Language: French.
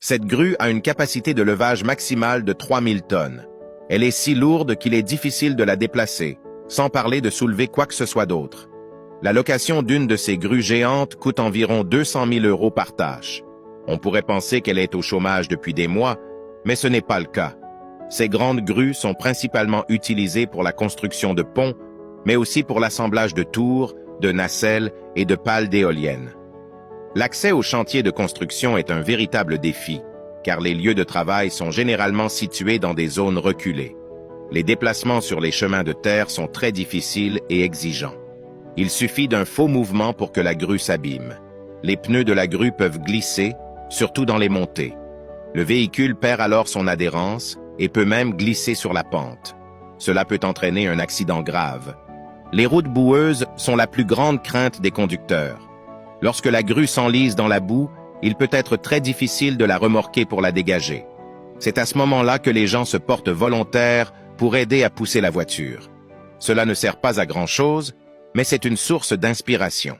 Cette grue a une capacité de levage maximale de 3000 tonnes. Elle est si lourde qu'il est difficile de la déplacer, sans parler de soulever quoi que ce soit d'autre. La location d'une de ces grues géantes coûte environ 200 000 € par tâche. On pourrait penser qu'elle est au chômage depuis des mois, mais ce n'est pas le cas. Ces grandes grues sont principalement utilisées pour la construction de ponts, mais aussi pour l'assemblage de tours, de nacelles et de pales d'éoliennes. L'accès aux chantiers de construction est un véritable défi, car les lieux de travail sont généralement situés dans des zones reculées. Les déplacements sur les chemins de terre sont très difficiles et exigeants. Il suffit d'un faux mouvement pour que la grue s'abîme. Les pneus de la grue peuvent glisser, surtout dans les montées. Le véhicule perd alors son adhérence et peut même glisser sur la pente. Cela peut entraîner un accident grave. Les routes boueuses sont la plus grande crainte des conducteurs. Lorsque la grue s'enlise dans la boue, il peut être très difficile de la remorquer pour la dégager. C'est à ce moment-là que les gens se portent volontaires pour aider à pousser la voiture. Cela ne sert pas à grand-chose, mais c'est une source d'inspiration.